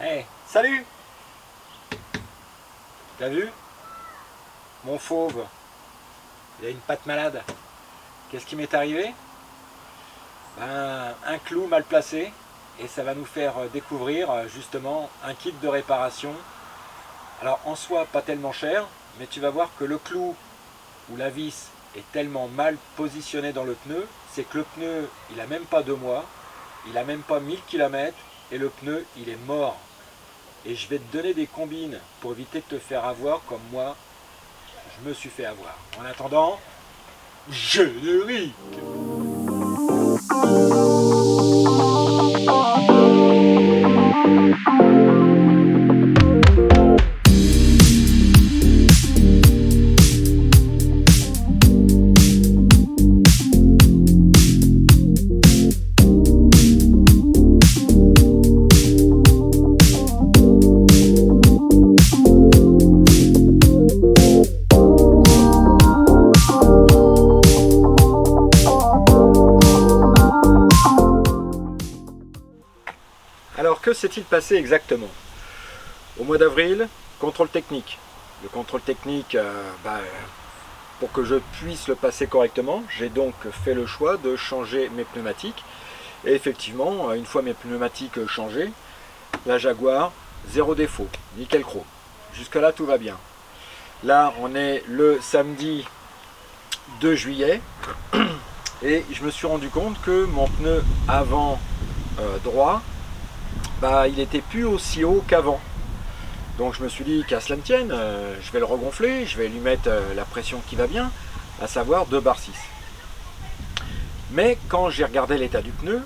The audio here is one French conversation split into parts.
Hey, salut! T'as vu? Mon fauve, il a une patte malade. Qu'est-ce qui m'est arrivé? Ben, un clou mal placé, et ça va nous faire découvrir justement un kit de réparation. Alors en soi pas tellement cher, mais tu vas voir que le clou ou la vis est tellement mal positionné dans le pneu, c'est que le pneu il a même pas 2 mois, il a même pas 1000 km et le pneu il est mort. Et je vais te donner des combines pour éviter de te faire avoir comme moi je me suis fait avoir. En attendant, générique! Alors que s'est-il passé exactement? Au mois d'avril, contrôle technique. Le contrôle technique, pour que je puisse le passer correctement, j'ai donc fait le choix de changer mes pneumatiques. Et effectivement, une fois mes pneumatiques changées, la Jaguar, zéro défaut, nickel chrome. Jusqu'à là, tout va bien. Là, on est le samedi 2 juillet et je me suis rendu compte que mon pneu avant droit, il n'était plus aussi haut qu'avant. Donc je me suis dit qu'à cela ne tienne, je vais le regonfler, je vais lui mettre la pression qui va bien, à savoir 2 bar 6. Mais quand j'ai regardé l'état du pneu,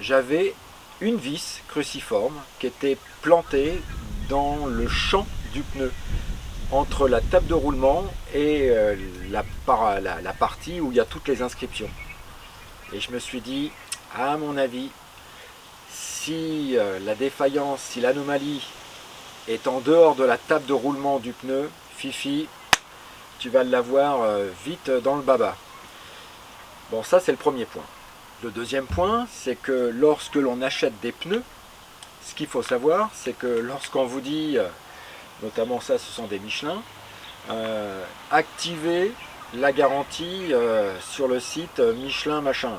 j'avais une vis cruciforme qui était plantée dans le champ du pneu, entre la table de roulement et la partie où il y a toutes les inscriptions. Et je me suis dit, à mon avis, si la défaillance, si l'anomalie est en dehors de la table de roulement du pneu, Fifi, tu vas l'avoir vite dans le baba. Bon, ça c'est le premier point. Le deuxième point, c'est que lorsque l'on achète des pneus, ce qu'il faut savoir, c'est que lorsqu'on vous dit, notamment ça, ce sont des Michelin, activez la garantie sur le site Michelin machin.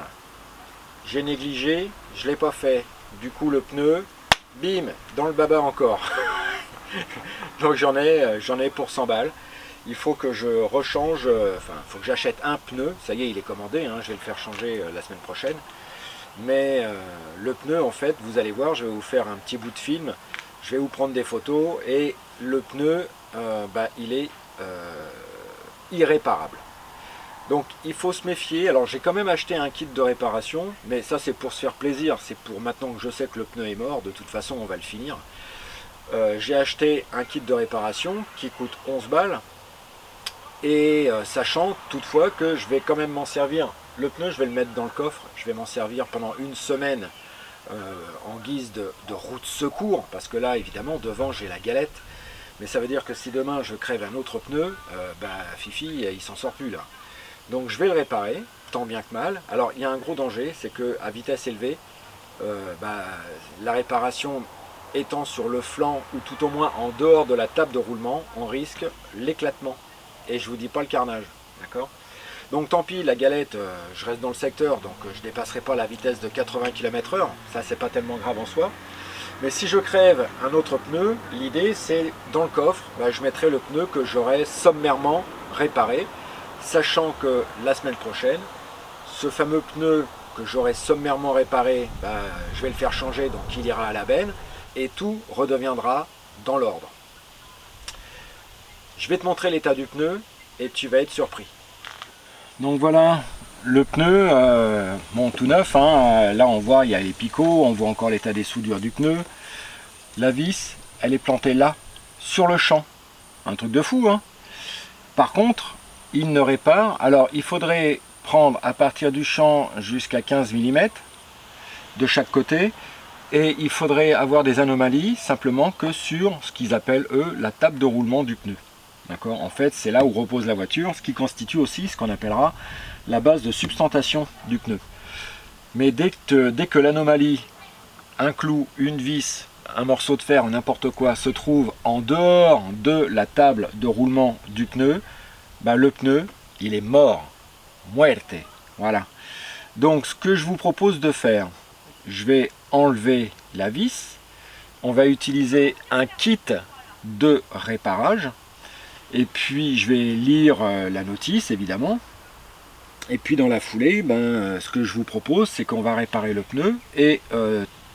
J'ai négligé, je ne l'ai pas fait. Du coup le pneu, bim, dans le baba encore. Donc j'en ai pour 100 balles. Il faut que je rechange, il faut que j'achète un pneu. Ça y est, il est commandé, hein, je vais le faire changer la semaine prochaine. Mais le pneu, en fait, vous allez voir, je vais vous faire un petit bout de film. Je vais vous prendre des photos et le pneu, il est irréparable. Donc il faut se méfier. Alors j'ai quand même acheté un kit de réparation, mais ça c'est pour se faire plaisir, c'est pour maintenant que je sais que le pneu est mort, de toute façon on va le finir. J'ai acheté un kit de réparation qui coûte 11 balles, et sachant toutefois que je vais quand même m'en servir. Le pneu je vais le mettre dans le coffre, je vais m'en servir pendant une semaine en guise de roue de secours, parce que là évidemment devant j'ai la galette, mais ça veut dire que si demain je crève un autre pneu, Fifi il s'en sort plus là. Donc je vais le réparer, tant bien que mal. Alors il y a un gros danger, c'est qu'à vitesse élevée, la réparation étant sur le flanc ou tout au moins en dehors de la table de roulement, on risque l'éclatement. Et je vous dis pas le carnage, d'accord? Donc tant pis, la galette, je reste dans le secteur, donc je ne dépasserai pas la vitesse de 80 km/h, ça c'est pas tellement grave en soi. Mais si je crève un autre pneu, l'idée c'est dans le coffre, je mettrai le pneu que j'aurai sommairement réparé, sachant que la semaine prochaine, ce fameux pneu que j'aurai sommairement réparé, je vais le faire changer, donc il ira à la benne, et tout redeviendra dans l'ordre. Je vais te montrer l'état du pneu, et tu vas être surpris. Donc voilà, le pneu, tout neuf, hein, là on voit, il y a les picots, on voit encore l'état des soudures du pneu. La vis, elle est plantée là, sur le champ. Un truc de fou, hein. Par contre, il ne répare. Alors il faudrait prendre à partir du champ jusqu'à 15 mm de chaque côté, et il faudrait avoir des anomalies simplement que sur ce qu'ils appellent eux la table de roulement du pneu. D'accord? En fait c'est là où repose la voiture, ce qui constitue aussi ce qu'on appellera la base de substantation du pneu. Mais dès que l'anomalie, un clou, une vis un morceau de fer ou n'importe quoi se trouve en dehors de la table de roulement du pneu, bah, le pneu, il est mort. Muerte. Voilà. Donc ce que je vous propose de faire, je vais enlever la vis. On va utiliser un kit de réparage. Et puis je vais lire la notice évidemment. Et puis dans la foulée, ce que je vous propose, c'est qu'on va réparer le pneu. Et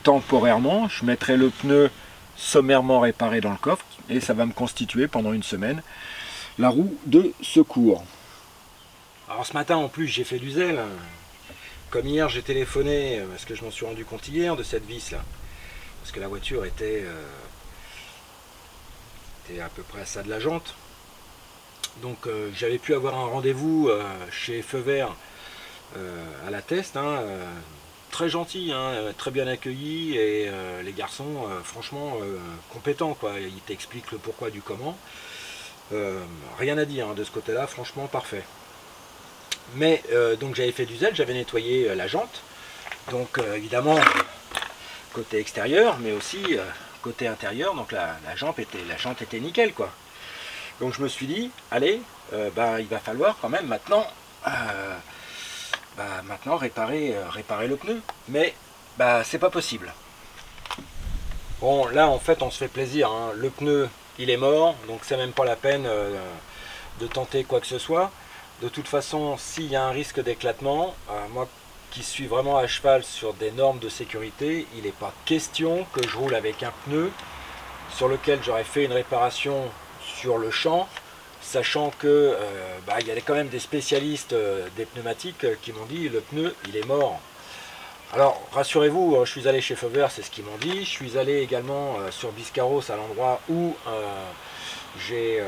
temporairement, je mettrai le pneu sommairement réparé dans le coffre. Et ça va me constituer pendant une semaine la roue de secours. Alors ce matin en plus j'ai fait du zèle. Comme hier j'ai téléphoné, parce que je m'en suis rendu compte hier de cette vis là. Parce que la voiture était à peu près à ça de la jante. Donc j'avais pu avoir un rendez-vous chez Feu Vert à la Teste. Très gentil, très bien accueilli. Et les garçons, franchement, compétents, quoi. Ils t'expliquent le pourquoi du comment. Rien à dire de ce côté-là, franchement parfait. Mais donc j'avais fait du zèle, j'avais nettoyé la jante. Donc évidemment, côté extérieur, mais aussi côté intérieur. Donc la jante était nickel, quoi. Donc je me suis dit, allez, il va falloir quand même maintenant, réparer le pneu. Mais c'est pas possible. Bon, là en fait on se fait plaisir. Le pneu il est mort, donc c'est même pas la peine de tenter quoi que ce soit. De toute façon, s'il y a un risque d'éclatement, moi qui suis vraiment à cheval sur des normes de sécurité, il n'est pas question que je roule avec un pneu sur lequel j'aurais fait une réparation sur le champ, sachant que il y a quand même des spécialistes des pneumatiques qui m'ont dit le pneu il est mort. Alors rassurez-vous, je suis allé chez Feu Vert, c'est ce qu'ils m'ont dit. Je suis allé également sur Biscarrosse, à l'endroit où j'ai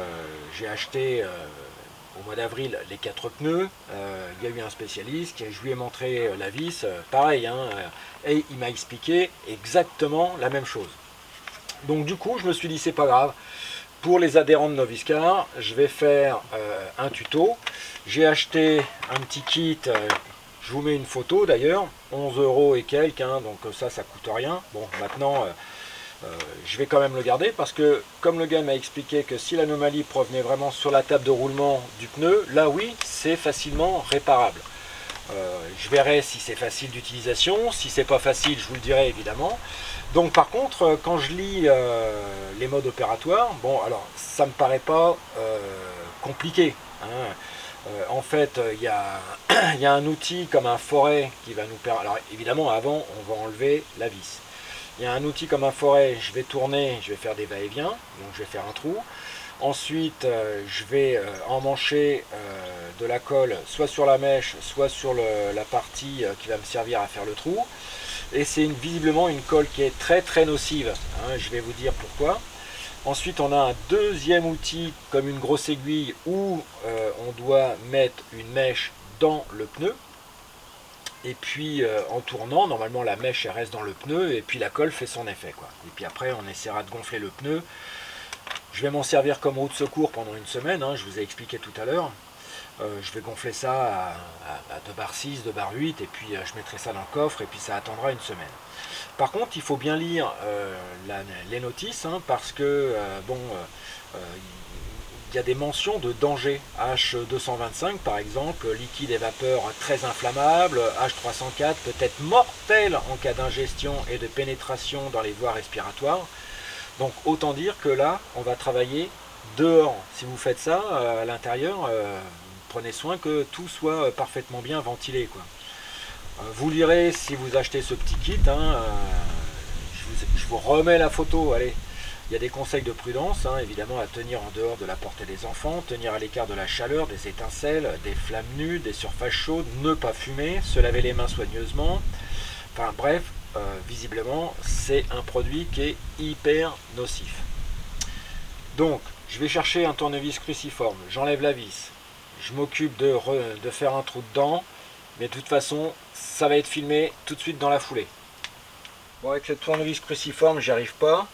acheté au mois d'avril les 4 pneus. Il y a eu un spécialiste, je lui ai montré la vis, pareil, et il m'a expliqué exactement la même chose. Donc du coup je me suis dit c'est pas grave. Pour les adhérents de Novice-Car, je vais faire un tuto. J'ai acheté un petit kit, je vous mets une photo d'ailleurs, 11 € et quelques, donc ça coûte rien. Bon, maintenant, je vais quand même le garder parce que, comme le gars m'a expliqué que si l'anomalie provenait vraiment sur la table de roulement du pneu, là oui, c'est facilement réparable. Je verrai si c'est facile d'utilisation, si c'est pas facile, je vous le dirai évidemment. Donc par contre, quand je lis les modes opératoires, bon alors ça me paraît pas compliqué. En fait, il y a un outil comme un foret qui va nous permettre. Alors évidemment, avant, on va enlever la vis. Il y a un outil comme un foret, je vais tourner, je vais faire des va-et-vient, donc je vais faire un trou. Ensuite, je vais emmancher de la colle soit sur la mèche, soit sur la partie qui va me servir à faire le trou. Et c'est visiblement une colle qui est très très nocive. Je vais vous dire pourquoi. Ensuite, on a un deuxième outil comme une grosse aiguille où on doit mettre une mèche dans le pneu. Et puis en tournant, normalement la mèche elle reste dans le pneu et puis la colle fait son effet, quoi. Et puis après, on essaiera de gonfler le pneu. Je vais m'en servir comme roue de secours pendant une semaine, je vous ai expliqué tout à l'heure. Je vais gonfler ça à 2 bar 6, 2 bar 8 et puis je mettrai ça dans le coffre et puis ça attendra une semaine. Par contre, il faut bien lire les notices parce que il y a des mentions de danger. H225 par exemple, liquide et vapeur très inflammable, H304 peut être mortel en cas d'ingestion et de pénétration dans les voies respiratoires. Donc autant dire que là, on va travailler dehors. Si vous faites ça à l'intérieur, prenez soin que tout soit parfaitement bien ventilé, quoi. Vous lirez si vous achetez ce petit kit, je vous remets la photo, allez. Il y a des conseils de prudence, évidemment à tenir en dehors de la portée des enfants, tenir à l'écart de la chaleur, des étincelles, des flammes nues, des surfaces chaudes, ne pas fumer, se laver les mains soigneusement. Enfin bref, visiblement c'est un produit qui est hyper nocif. Donc je vais chercher un tournevis cruciforme, j'enlève la vis, je m'occupe de faire un trou dedans, mais de toute façon ça va être filmé tout de suite dans la foulée. Bon, avec le tournevis cruciforme j'y arrive pas,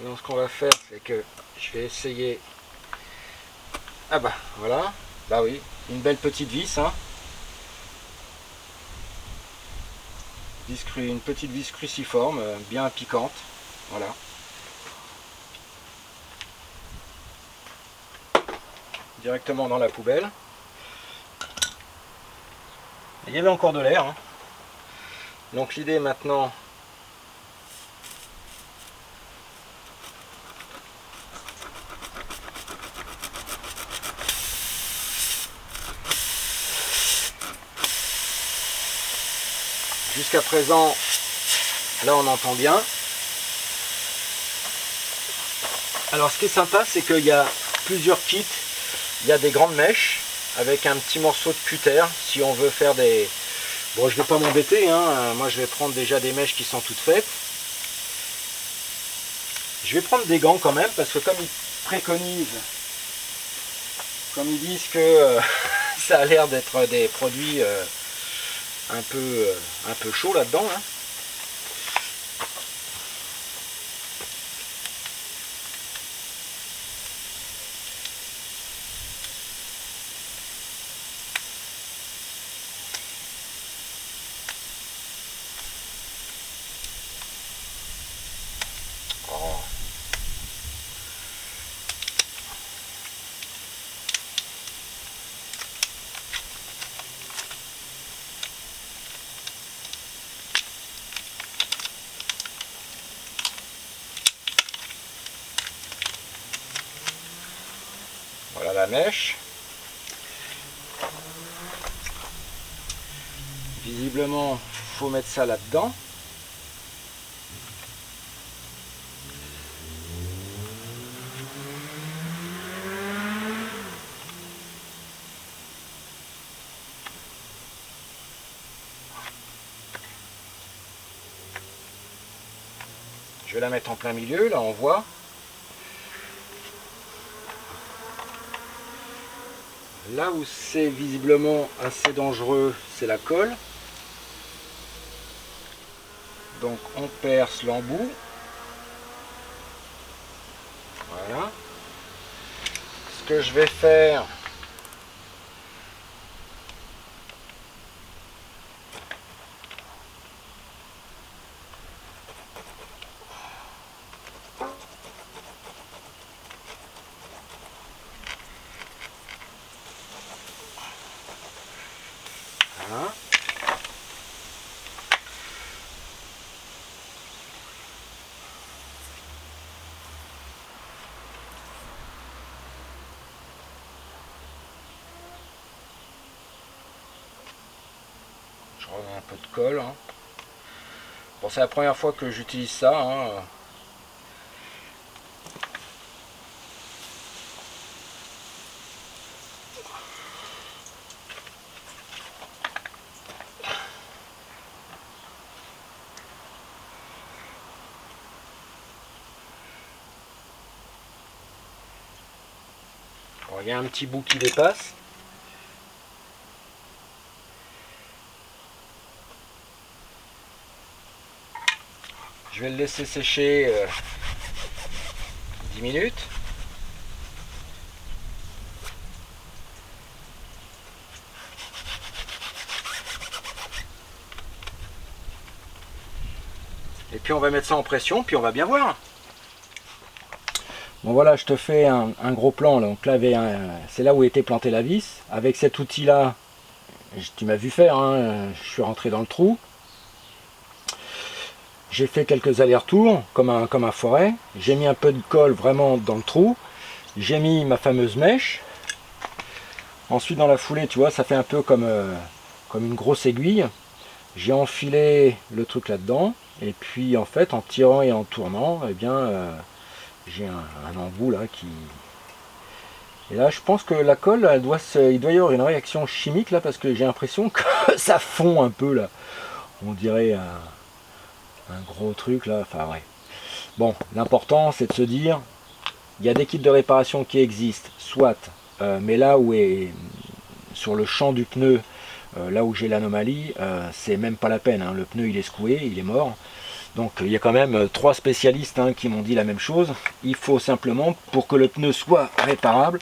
donc ce qu'on va faire c'est que je vais essayer, voilà, oui, une belle petite vis, une petite vis cruciforme, bien piquante. Voilà. Directement dans la poubelle. Il y avait encore de l'air, hein. Donc l'idée maintenant, jusqu'à présent, là on entend bien. Alors ce qui est sympa, c'est qu'il y a plusieurs kits. Il y a des grandes mèches avec un petit morceau de cutter si on veut faire des... Bon, je vais pas m'embêter, hein. Moi je vais prendre déjà des mèches qui sont toutes faites. Je vais prendre des gants quand même, parce que comme ils préconisent, comme ils disent que ça a l'air d'être des produits un peu chauds là-dedans, hein. Voilà la mèche. Visiblement, il faut mettre ça là-dedans. Je vais la mettre en plein milieu, là on voit. Là où c'est visiblement assez dangereux, c'est la colle. Donc on perce l'embout. Voilà. Ce que je vais faire, voilà. Je remets un peu de colle, hein. Bon, c'est la première fois que j'utilise ça, hein. Bon, il y a un petit bout qui dépasse. Je vais le laisser sécher 10 minutes. Et puis on va mettre ça en pression, puis on va bien voir. Bon voilà, je te fais un gros plan. Là. Donc là, c'est là où était plantée la vis. Avec cet outil-là, tu m'as vu faire, hein, je suis rentré dans le trou. J'ai fait quelques allers-retours, comme un forêt. J'ai mis un peu de colle vraiment dans le trou. J'ai mis ma fameuse mèche. Ensuite, dans la foulée, tu vois, ça fait un peu comme une grosse aiguille. J'ai enfilé le truc là-dedans. Et puis, en fait, en tirant et en tournant, eh bien, j'ai un embout là qui... Et là, je pense que la colle, il doit y avoir une réaction chimique là, parce que j'ai l'impression que ça fond un peu là. On dirait un gros truc là, enfin ouais. Bon, l'important c'est de se dire, il y a des kits de réparation qui existent, soit, mais là où est sur le champ du pneu, là où j'ai l'anomalie, c'est même pas la peine, hein, le pneu il est secoué, il est mort. Donc il y a quand même 3 spécialistes hein, qui m'ont dit la même chose. Il faut simplement, pour que le pneu soit réparable,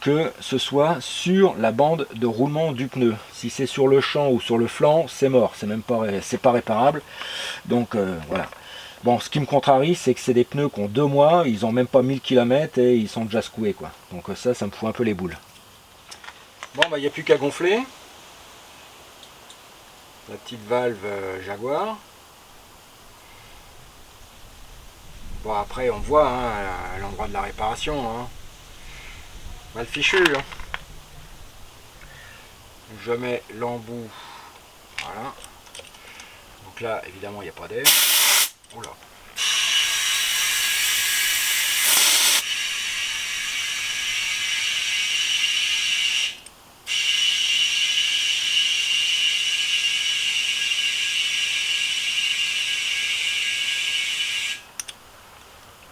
que ce soit sur la bande de roulement du pneu. Si c'est sur le champ ou sur le flanc, c'est mort, c'est pas réparable. Donc voilà. Bon, ce qui me contrarie, c'est que c'est des pneus qui ont 2 mois, ils ont même pas 1000 km et ils sont déjà secoués, quoi. Donc ça me fout un peu les boules. Bon, bah il n'y a plus qu'à gonfler. La petite valve Jaguar. Bon, après on voit hein, à l'endroit de la réparation. Hein. Mal fichu. Hein. Je mets l'embout. Voilà. Donc là, évidemment, il n'y a pas d'air. Oula.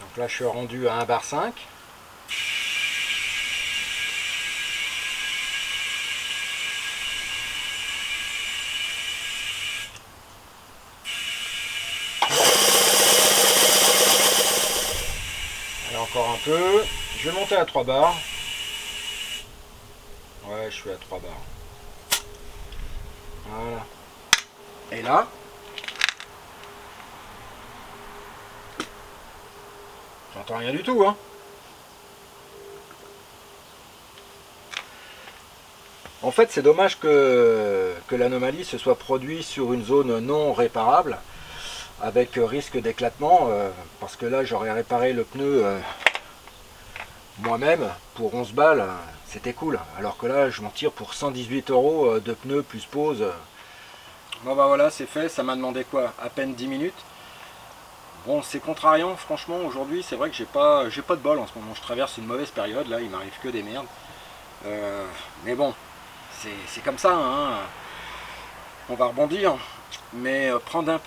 Donc là, je suis rendu à 1,5 bar. Encore un peu. Je vais monter à 3 bars. Ouais, je suis à 3 bars. Voilà. Et là, j'entends rien du tout, hein. En fait, c'est dommage que l'anomalie se soit produite sur une zone non réparable, avec risque d'éclatement, parce que là, j'aurais réparé le pneu moi-même pour 11 balles, c'était cool. Alors que là, je m'en tire pour 118 € de pneus plus pause. Bon bah voilà, c'est fait, ça m'a demandé quoi? À peine 10 minutes. Bon, c'est contrariant, franchement, aujourd'hui, c'est vrai que j'ai pas de bol en ce moment. Je traverse une mauvaise période, là, il m'arrive que des merdes. Mais bon, c'est comme ça, hein. On va rebondir. Mais prendre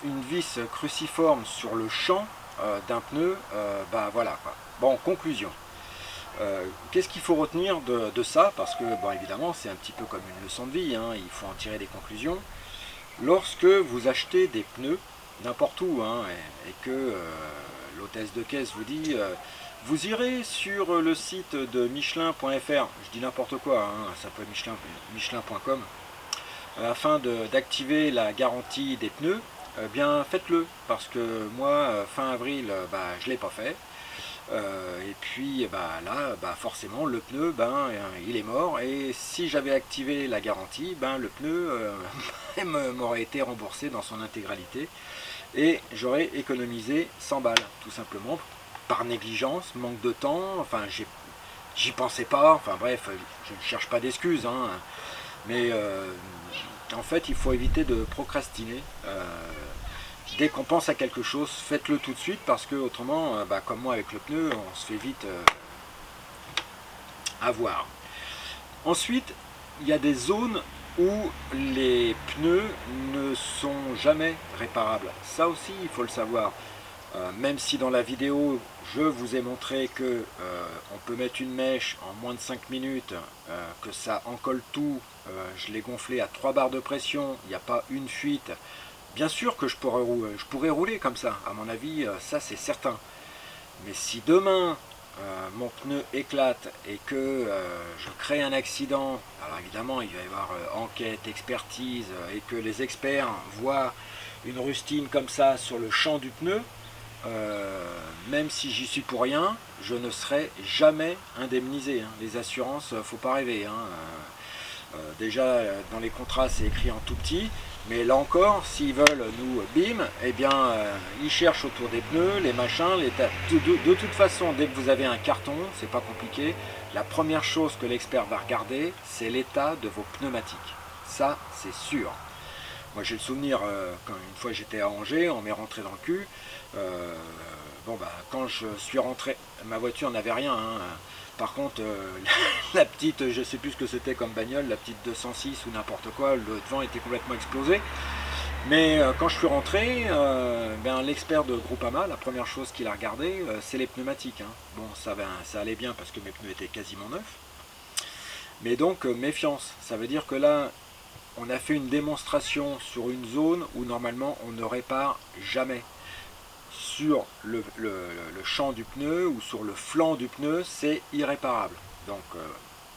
une vis cruciforme sur le champ d'un pneu, bah voilà quoi. Bon, conclusion. Qu'est-ce qu'il faut retenir de ça? Parce que, bon, évidemment, c'est un petit peu comme une leçon de vie, hein, il faut en tirer des conclusions. Lorsque vous achetez des pneus, n'importe où, hein, et que l'hôtesse de caisse vous dit vous irez sur le site de Michelin.fr, je dis n'importe quoi, hein, ça peut être Michelin.com, afin d'activer la garantie des pneus, bien faites-le, parce que moi, fin avril, bah, je ne l'ai pas fait. Et puis bah, là, bah, forcément, le pneu, ben, il est mort. Et si j'avais activé la garantie, ben, le pneu m'aurait été remboursé dans son intégralité. Et j'aurais économisé 100 balles, tout simplement, par négligence, manque de temps. Enfin, j'y pensais pas. Enfin bref, je ne cherche pas d'excuses. Hein, mais en fait, il faut éviter de procrastiner. Dès qu'on pense à quelque chose, faites-le tout de suite parce que autrement, bah, comme moi avec le pneu, on se fait vite avoir. Ensuite, il y a des zones où les pneus ne sont jamais réparables. Ça aussi, il faut le savoir. Même si dans la vidéo, je vous ai montré que on peut mettre une mèche en moins de 5 minutes, que ça encolle tout, je l'ai gonflé à 3 bars de pression, il n'y a pas une fuite. Bien sûr que je pourrais rouler comme ça, à mon avis, ça c'est certain. Mais si demain, mon pneu éclate et que je crée un accident, alors évidemment il va y avoir enquête, expertise, et que les experts voient une rustine comme ça sur le champ du pneu, même si j'y suis pour rien, je ne serai jamais indemnisé. Hein. Les assurances, faut pas rêver. Hein. Déjà dans les contrats c'est écrit en tout petit, mais là encore, s'ils veulent nous bim, eh bien ils cherchent autour des pneus, les machins, de toute façon, dès que vous avez un carton, c'est pas compliqué, la première chose que l'expert va regarder, c'est l'état de vos pneumatiques. Ça, c'est sûr. Moi j'ai le souvenir, quand une fois j'étais à Angers, on m'est rentré dans le cul. Bon bah quand je suis rentré, ma voiture n'avait rien. Hein. Par contre, la petite, je sais plus ce que c'était comme bagnole, la petite 206 ou n'importe quoi, le devant était complètement explosé. Mais quand je suis rentré, ben, l'expert de Groupama, la première chose qu'il a regardé, c'est les pneumatiques. Hein. Bon, ça allait bien parce que mes pneus étaient quasiment neufs. Mais donc, méfiance. Ça veut dire que là, on a fait une démonstration sur une zone où normalement on ne répare jamais. Sur le champ du pneu ou sur le flanc du pneu, c'est irréparable. Donc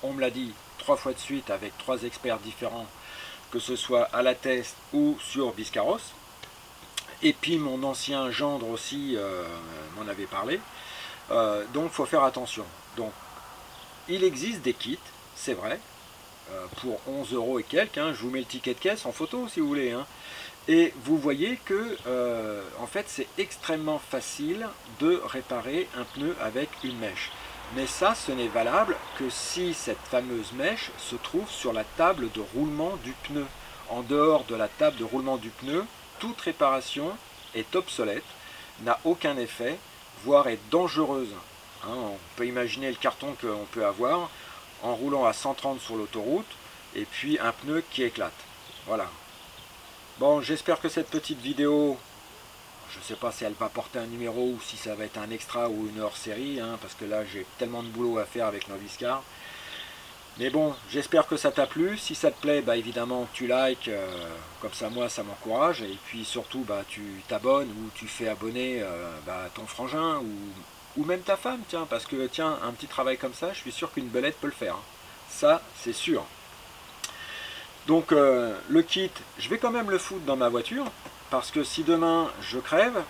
on me l'a dit 3 fois de suite avec 3 experts différents, que ce soit à la test ou sur Biscarrosse. Et puis mon ancien gendre aussi m'en avait parlé. Donc il faut faire attention. Donc il existe des kits, c'est vrai, pour 11 € et quelques, hein. Je vous mets le ticket de caisse en photo si vous voulez, hein. Et vous voyez que en fait c'est extrêmement facile de réparer un pneu avec une mèche. Mais ça, ce n'est valable que si cette fameuse mèche se trouve sur la table de roulement du pneu. En dehors de la table de roulement du pneu, toute réparation est obsolète, n'a aucun effet, voire est dangereuse. Hein, on peut imaginer le carton qu'on peut avoir en roulant à 130 sur l'autoroute et puis un pneu qui éclate. Voilà. Bon, j'espère que cette petite vidéo, je ne sais pas si elle va porter un numéro ou si ça va être un extra ou une hors-série, hein, parce que là j'ai tellement de boulot à faire avec Noviscar. Mais bon, j'espère que ça t'a plu. Si ça te plaît, bah évidemment tu likes, comme ça moi ça m'encourage. Et puis surtout bah tu t'abonnes ou tu fais abonner ton frangin ou même ta femme, tiens, parce que tiens, un petit travail comme ça, je suis sûr qu'une belette peut le faire. Ça, c'est sûr. Donc le kit, je vais quand même le foutre dans ma voiture, parce que si demain je crève,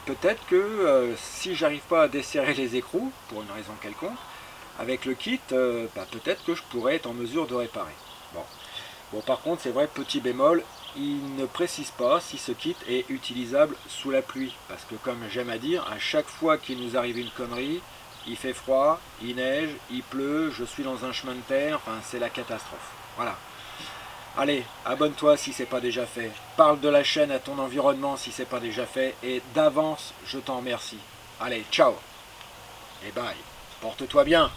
peut-être que si j'arrive pas à desserrer les écrous, pour une raison quelconque, avec le kit, peut-être que je pourrais être en mesure de réparer. Bon, par contre, c'est vrai, petit bémol, il ne précise pas si ce kit est utilisable sous la pluie. Parce que comme j'aime à dire, à chaque fois qu'il nous arrive une connerie, il fait froid, il neige, il pleut, je suis dans un chemin de terre, enfin c'est la catastrophe. Voilà. Allez, abonne-toi si ce n'est pas déjà fait. Parle de la chaîne à ton environnement si ce n'est pas déjà fait. Et d'avance, je t'en remercie. Allez, ciao et bye. Porte-toi bien.